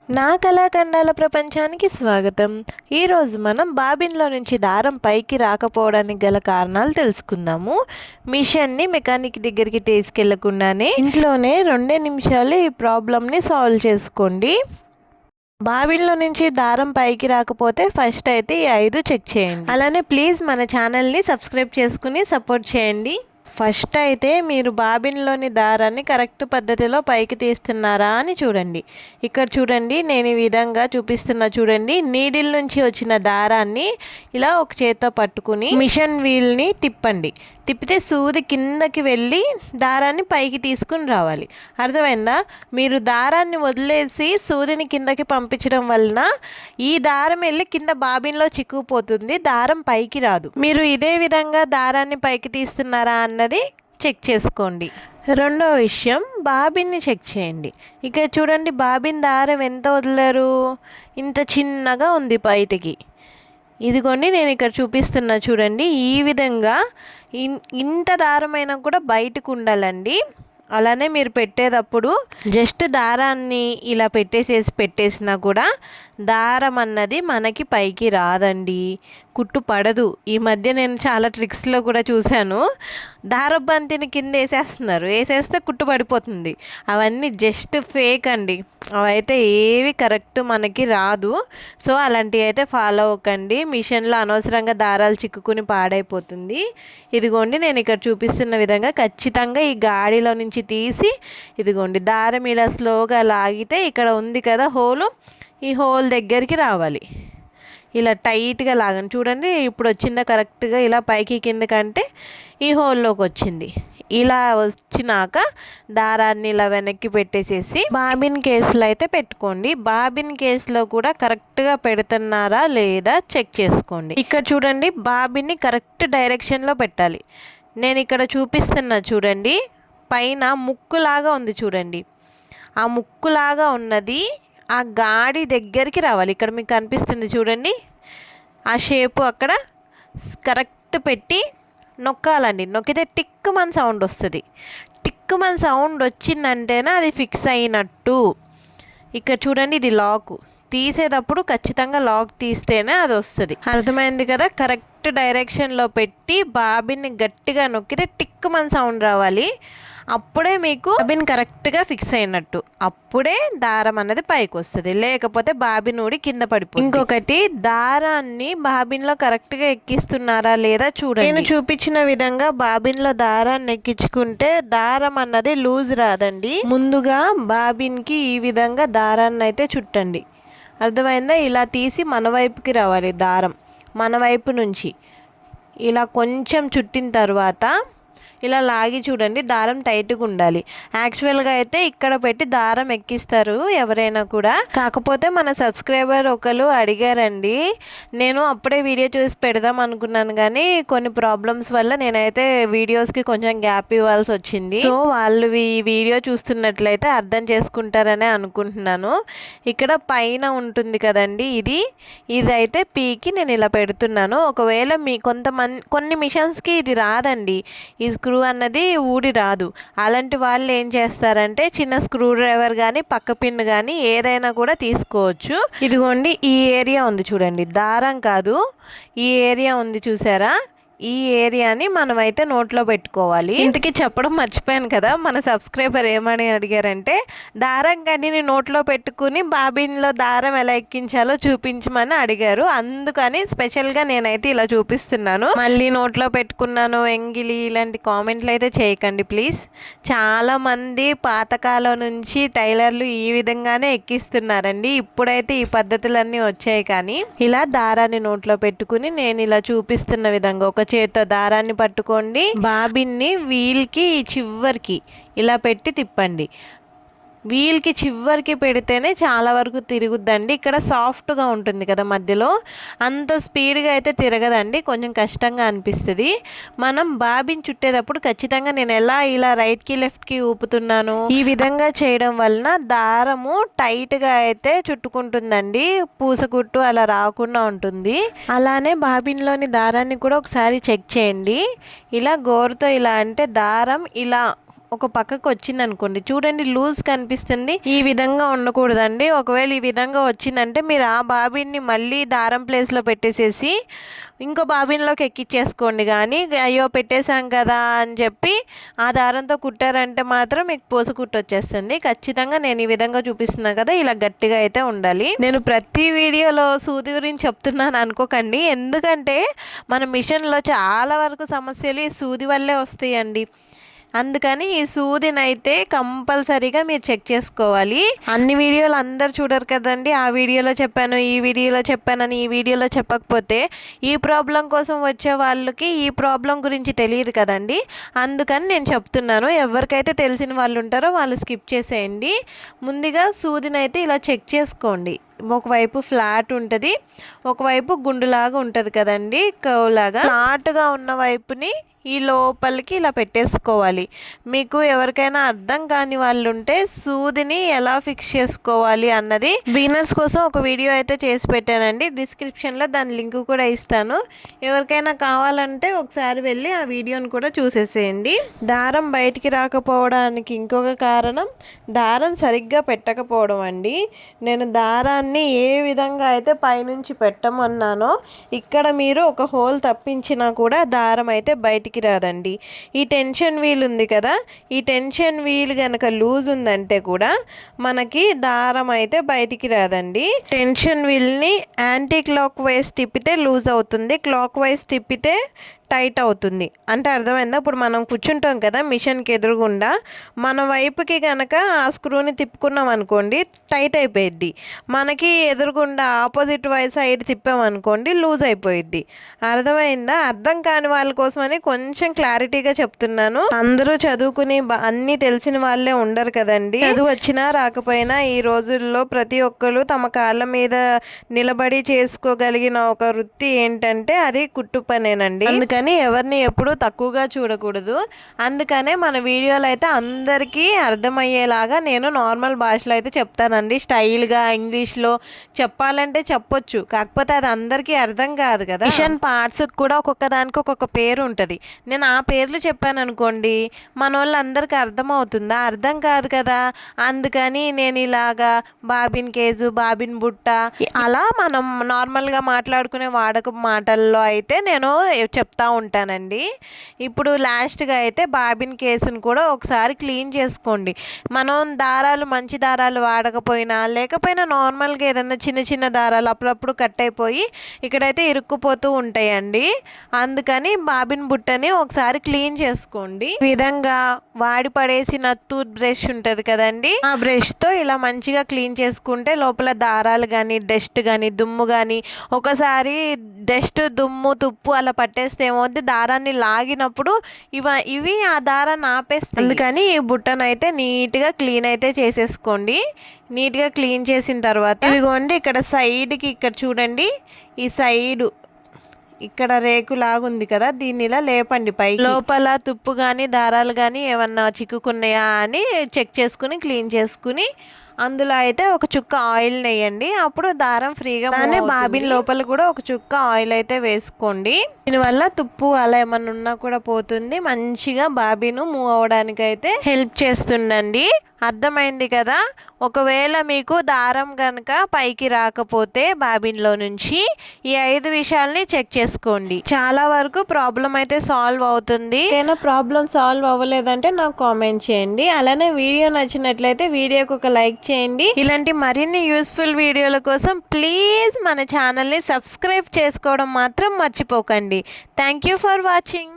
నా కళాఖండాల ప్రపంచానికి స్వాగతం. ఈరోజు మనం బాబిన్లో నుంచి దారం పైకి రాకపోవడానికి గల కారణాలు తెలుసుకుందాము. మిషన్ని మెకానిక్ దగ్గరికి తీసుకెళ్లకుండానే ఇంట్లోనే 2 నిమిషాలు ఈ ప్రాబ్లమ్ని సాల్వ్ చేసుకోండి. బాబిన్లో నుంచి దారం పైకి రాకపోతే ఫస్ట్ అయితే ఈ 5 చెక్ చేయండి. అలానే ప్లీజ్ మన ఛానల్ని సబ్స్క్రైబ్ చేసుకుని సపోర్ట్ చేయండి. ఫస్ట్ అయితే మీరు బాబిన్లోని దారాన్ని కరెక్ట్ పద్ధతిలో పైకి తీస్తున్నారా అని చూడండి. ఇక్కడ చూడండి, నేను ఈ విధంగా చూపిస్తున్నా చూడండి. నీడిల్ నుంచి వచ్చిన దారాన్ని ఇలా ఒక చేత్తో పట్టుకుని మిషన్ వీల్ని తిప్పండి. తిప్పితే సూది కిందకి వెళ్ళి దారాన్ని పైకి తీసుకుని రావాలి. అర్థమైందా? మీరు దారాన్ని వదిలేసి సూదిని కిందకి పంపించడం వలన ఈ దారం వెళ్ళి కింద బాబిన్లో చిక్కుకుపోతుంది, దారం పైకి రాదు. మీరు ఇదే విధంగా దారాన్ని పైకి తీస్తున్నారా అన్నది చెక్ చేసుకోండి. రెండో విషయం, బాబిన్ని చెక్ చేయండి. ఇక చూడండి, బాబిన్ దారం ఎంత వదిలేరు, ఇంత చిన్నగా ఉంది బయటికి. ఇదిగోండి, నేను ఇక్కడ చూపిస్తున్నా చూడండి. ఈ విధంగా ఇంత దారమైనా కూడా బయటకు ఉండాలండి. అలానే మీరు పెట్టేటప్పుడు జస్ట్ దారాన్ని ఇలా పెట్టేసినా కూడా దారం అన్నది మనకి పైకి రాదండి, కుట్టు పడదు. ఈ మధ్య నేను చాలా ట్రిక్స్లో కూడా చూశాను, దారబంతిని కింద వేసేస్తే కుట్టు పడిపోతుంది. అవన్నీ జస్ట్ ఫేక్ అండి, అవైతే ఏవి కరెక్ట్ మనకి రాదు. సో అలాంటివి అయితే ఫాలో అవ్వకండి. మిషన్లో అనవసరంగా దారాలు చిక్కుకుని పాడైపోతుంది. ఇదిగోండి, నేను ఇక్కడ చూపిస్తున్న విధంగా ఖచ్చితంగా ఈ గాడిలో నుంచి తీసి ఇదిగోండి దారం ఇలా స్లోగా లాగితే ఇక్కడ ఉంది కదా హోలు, ఈ హోల్ దగ్గరికి రావాలి. ఇలా టైట్గా లాగండి. చూడండి, ఇప్పుడు వచ్చిందా కరెక్ట్గా ఇలా పైకి కిందకంటే ఈ హోల్లోకి వచ్చింది. ఇలా వచ్చినాక దారాన్ని ఇలా వెనక్కి పెట్టేసేసి బాబిన్ కేసులో అయితే పెట్టుకోండి. బాబిన్ కేసులో కూడా కరెక్ట్గా పెడుతున్నారా లేదా చెక్ చేసుకోండి. ఇక్కడ చూడండి, బాబిన్ని కరెక్ట్ డైరెక్షన్లో పెట్టాలి. నేను ఇక్కడ చూపిస్తున్నా చూడండి, పైన ముక్కులాగా ఉంది చూడండి, ఆ ముక్కులాగా ఉన్నది ఆ గాడి దగ్గరికి రావాలి. ఇక్కడ మీకు కనిపిస్తుంది చూడండి, ఆ షేపు అక్కడ కరెక్ట్ పెట్టి నొక్కాలండి. నొక్కితే టిక్కుమని సౌండ్ వస్తుంది. టిక్కుమని సౌండ్ వచ్చిందంటేనే అది ఫిక్స్ అయినట్టు. ఇక్కడ చూడండి, ఇది లాకు తీసేటప్పుడు ఖచ్చితంగా లాక్ తీస్తేనే అది వస్తుంది. అర్థమైంది కదా? కరెక్ట్ డైరెక్షన్లో పెట్టి బాబిన్ని గట్టిగా నొక్కితే టిక్కుమని సౌండ్ రావాలి. అప్పుడే మీకు బాబిన్ కరెక్ట్గా ఫిక్స్ అయినట్టు, అప్పుడే దారం అన్నది పైకి వస్తుంది. లేకపోతే బాబిన్ ఊడి కింద పడిపోతుంది. ఇంకొకటి, దారాన్ని బాబిన్లో కరెక్ట్గా ఎక్కిస్తున్నారా లేదా చూడండి. నేను చూపించిన విధంగా బాబిన్లో దారాన్ని ఎక్కించుకుంటే దారం అన్నది లూజ్ రాదండి. ముందుగా బాబిన్కి ఈ విధంగా దారాన్ని అయితే చుట్టండి. అర్థమైందా? ఇలా తీసి మన వైపుకి రావాలి దారం. మన వైపు నుంచి ఇలా కొంచెం చుట్టిన తర్వాత ఇలా లాగి చూడండి, దారం టైట్గా ఉండాలి. యాక్చువల్గా అయితే ఇక్కడ పెట్టి దారం ఎక్కిస్తారు ఎవరైనా కూడా. కాకపోతే మన సబ్స్క్రైబర్ ఒకరు అడిగారండి, నేను అప్పుడే వీడియో చూసి పెడదాం అనుకున్నాను, కానీ కొన్ని ప్రాబ్లమ్స్ వల్ల నేనైతే వీడియోస్కి కొంచెం గ్యాప్ ఇవ్వాల్సి వచ్చింది. సో వాళ్ళు ఈ వీడియో చూస్తున్నట్లయితే అర్థం చేసుకుంటారనే అనుకుంటున్నాను. ఇక్కడ పైన ఉంటుంది కదండి, ఇదైతే పీకి నేను ఇలా పెడుతున్నాను. ఒకవేళ కొన్ని మిషన్స్కి ఇది రాదండి, ఈ స్క్రూ అన్నది ఊడి రాదు. అలాంటి వాళ్ళు ఏం చేస్తారంటే చిన్న స్క్రూ డ్రైవర్ కానీ పక్క పిన్ కానీ ఏదైనా కూడా తీసుకోవచ్చు. ఇదిగోండి, ఈ ఏరియా ఉంది చూడండి, దారం కాదు, ఈ ఏరియా ఉంది చూసారా, ఈ ఏరియాని మనమైతే నోట్లో పెట్టుకోవాలి. ఇంతకీ చెప్పడం మర్చిపోయాను కదా, మన సబ్స్క్రైబర్ ఏమని అడిగారంటే దారం గడ్డిని నోట్లో పెట్టుకుని బాబిన్లో దారం ఎలా ఎక్కించాలో చూపించమని అడిగారు. అందుకని స్పెషల్గా నేనైతే ఇలా చూపిస్తున్నాను. మళ్ళీ నోట్లో పెట్టుకున్నాను ఎంగిలి ఇలాంటి కామెంట్లు అయితే చేయకండి ప్లీజ్. చాలామంది పాతకాలం నుంచి టైలర్లు ఈ విధంగానే ఎక్కిస్తున్నారండి. ఇప్పుడైతే ఈ పద్ధతులన్నీ వచ్చాయి, కానీ ఇలా దారాన్ని నోట్లో పెట్టుకుని నేను ఇలా చూపిస్తున్న విధంగా ఒక చేత్తో దారాన్ని పట్టుకోండి, బాబిన్ని వీల్కి చివరికి ఇలా పెట్టి తిప్పండి. వీల్కి చివరికి పెడితేనే చాలా వరకు తిరుగుద్దండి. ఇక్కడ సాఫ్ట్గా ఉంటుంది కదా మధ్యలో, అంత స్పీడ్గా అయితే తిరగదండి, కొంచెం కష్టంగా అనిపిస్తుంది. మనం బాబిన్ చుట్టేటప్పుడు ఖచ్చితంగా నేను ఇలా రైట్కి లెఫ్ట్కి ఊపుతున్నాను, ఈ విధంగా చేయడం వలన దారము టైట్గా అయితే చుట్టుకుంటుందండి, పూసకుట్టు అలా రాకుండా ఉంటుంది. అలానే బాబిన్లోని దారాన్ని కూడా ఒకసారి చెక్ చేయండి. ఇలా గోరుతో ఇలా అంటే దారం ఇలా ఒక పక్కకు వచ్చింది అనుకోండి, చూడండి లూజ్ కనిపిస్తుంది. ఈ విధంగా ఉండకూడదండి. ఒకవేళ ఈ విధంగా వచ్చిందంటే మీరు ఆ బాబిన్ని మళ్ళీ దారం ప్లేస్లో పెట్టేసేసి ఇంకో బాబిన్లోకి ఎక్కిచ్చేసుకోండి. కానీ అయ్యో పెట్టేశాం కదా అని చెప్పి ఆ దారంతో కుట్టారంటే మాత్రం మీకు పూస కుట్టు వచ్చేస్తుంది. ఖచ్చితంగా నేను ఈ విధంగా చూపిస్తున్నాను కదా, ఇలా గట్టిగా అయితే ఉండాలి. నేను ప్రతి వీడియోలో సూది గురించి చెప్తున్నాను అనుకోకండి, ఎందుకంటే మన మిషన్లో చాలా వరకు సమస్యలు ఈ సూది వల్లే వస్తాయండి. అందుకని ఈ సూదినైతే కంపల్సరీగా మీరు చెక్ చేసుకోవాలి. అన్ని వీడియోలు అందరు చూడరు కదండి, ఆ వీడియోలో చెప్పాను ఈ వీడియోలో చెప్పానని ఈ వీడియోలో చెప్పకపోతే ఈ ప్రాబ్లం కోసం వచ్చే వాళ్ళకి ఈ ప్రాబ్లం గురించి తెలియదు కదండి. అందుకని నేను చెప్తున్నాను. ఎవరికైతే తెలిసిన వాళ్ళు ఉంటారో వాళ్ళు స్కిప్ చేసేయండి. ముందుగా సూదినైతే ఇలా చెక్ చేసుకోండి. ఒకవైపు ఫ్లాట్ ఉంటుంది, ఒకవైపు గుండులాగా ఉంటుంది కదండి, కర్వ్ లాగా. ఫ్లాట్గా ఉన్న వైపుని ఈ లోపలికి ఇలా పెట్టేసుకోవాలి. మీకు ఎవరికైనా అర్థం కాని వాళ్ళు ఉంటే సూదిని ఎలా ఫిక్స్ చేసుకోవాలి అన్నది బిగినర్స్ కోసం ఒక వీడియో అయితే చేసి పెట్టానండి. డిస్క్రిప్షన్లో దాని లింక్ కూడా ఇస్తాను. ఎవరికైనా కావాలంటే ఒకసారి వెళ్ళి ఆ వీడియోని కూడా చూసేసేయండి. దారం బయటికి రాకపోవడానికి ఇంకొక కారణం దారం సరిగ్గా పెట్టకపోవడం అండి. నేను దారాన్ని ఏ విధంగా అయితే పైనుంచి పెట్టమన్నానో ఇక్కడ మీరు ఒక హోల్ తప్పించినా కూడా దారం అయితే బయటికి రాదండి. ఈ టెన్షన్ వీల్ ఉంది కదా, ఈ టెన్షన్ వీల్ కనుక లూజ్ ఉందంటే కూడా మనకి దారం అయితే బయటికి రాదండి. టెన్షన్ వీల్ని యాంటీ క్లాక్ వైజ్ తిప్పితే లూజ్ అవుతుంది, క్లాక్ వైజ్ తిప్పితే టైట్ అవుతుంది. అంటే అర్థమైందా? ఇప్పుడు మనం కూర్చుంటాం కదా మిషన్కి ఎదురుగుండా, మన వైపుకి కనుక ఆ స్క్రూని తిప్పుకున్నాం అనుకోండి టైట్ అయిపోయిద్ది. మనకి ఎదురుగుండా ఆపోజిట్ సైడ్ తిప్పామనుకోండి లూజ్ అయిపోయిద్ది. అర్థమైందా? అర్థం కాని వాళ్ళ కోసమని కొంచెం క్లారిటీగా చెప్తున్నాను. అందరూ చదువుకుని అన్నీ తెలిసిన వాళ్ళే ఉండరు కదండి. చదువు వచ్చినా రాకపోయినా ఈ రోజుల్లో ప్రతి ఒక్కరు తమ కాళ్ళ మీద నిలబడి చేసుకోగలిగిన ఒక వృత్తి ఏంటంటే అది కుట్టు పనేనండి. అందుకని ఎవరిని ఎప్పుడూ తక్కువగా చూడకూడదు. అందుకనే మన వీడియోలు అయితే అందరికీ అర్థమయ్యేలాగా నేను నార్మల్ భాషలో అయితే చెప్తానండి. స్టైల్గా ఇంగ్లీష్లో చెప్పాలంటే చెప్పొచ్చు, కాకపోతే అది అందరికీ అర్థం కాదు కదా. మిషన్ పార్ట్స్కి కూడా ఒక్కొక్క దానికి ఒక్కొక్క పేరు ఉంటుంది. నేను ఆ పేర్లు చెప్పాను అనుకోండి మన వాళ్ళందరికీ అర్థమవుతుందా? అర్థం కాదు కదా. అందుకని నేను ఇలాగా బాబిన్ కేజు, బాబిన్ బుట్ట అలా మనం నార్మల్గా మాట్లాడుకునే వాడక మాటల్లో అయితే నేను చెప్తా ఉంటానండి. ఇప్పుడు లాస్ట్గా అయితే బాబిన్ కేసును కూడా ఒకసారి క్లీన్ చేసుకోండి. మనం దారాలు మంచి దారాలు వాడకపోయినా లేకపోయినా నార్మల్గా ఏదైనా చిన్న చిన్న దారాలు అప్పుడప్పుడు కట్ అయిపోయి ఇక్కడైతే ఇరుక్కుపోతూ ఉంటాయండి. అందుకని బాబిన్ బుట్టని ఒకసారి క్లీన్ చేసుకోండి. ఈ విధంగా వాడి పడేసిన టూత్ బ్రష్ ఉంటుంది కదండి, ఆ బ్రష్తో ఇలా మంచిగా క్లీన్ చేసుకుంటే లోపల దారాలు కానీ డస్ట్ కానీ దుమ్ము కానీ, ఒకసారి డస్ట్ దుమ్ము తుప్పు అలా పట్టేస్తే ఏమవుద్ది, దారాన్ని లాగినప్పుడు ఇవి ఆ దారాన్ని ఆపేస్తాయి. అందుకని ఈ బుట్టను అయితే నీట్గా క్లీన్ అయితే చేసేసుకోండి. నీట్గా క్లీన్ చేసిన తర్వాత ఇదిగోండి ఇక్కడ సైడ్కి ఇక్కడ చూడండి, ఈ సైడు ఇక్కడ రేకు లాగుంది కదా, దీన్ని ఇలా లేపండి పై. లోపల తుప్పు కానీ దారాలు కానీ ఏమన్నా చిక్కుకున్నాయా అని చెక్ చేసుకుని క్లీన్ చేసుకుని అందులో అయితే ఒక చుక్క ఆయిల్ వేయండి. అప్పుడు దారం ఫ్రీగా. బాబిన్ లోపల కూడా ఒక చుక్క ఆయిల్ అయితే వేసుకోండి. దీనివల్ల తుప్పు అలా ఏమన్నా ఉన్నా కూడా పోతుంది. మంచిగా బాబిన్ మూవ్ అవడానికి అయితే హెల్ప్ చేస్తుందండి. అర్థమైంది కదా. ఒకవేళ మీకు దారం కనుక పైకి రాకపోతే బాబిన్లో నుంచి ఈ 5 విషయాల్ని చెక్ చేసుకోండి. చాలా వరకు ప్రాబ్లం అయితే సాల్వ్ అవుతుంది. ఏదైనా ప్రాబ్లం సాల్వ్ అవ్వలేదంటే నాకు కామెంట్ చేయండి. అలానే వీడియో నచ్చినట్లయితే వీడియోకి ఒక లైక్ చేయండి. ఇలాంటి మరిన్ని యూస్ఫుల్ వీడియోల కోసం ప్లీజ్ మన ఛానల్ని సబ్స్క్రైబ్ చేసుకోవడం మాత్రం మర్చిపోకండి. Thank you for watching.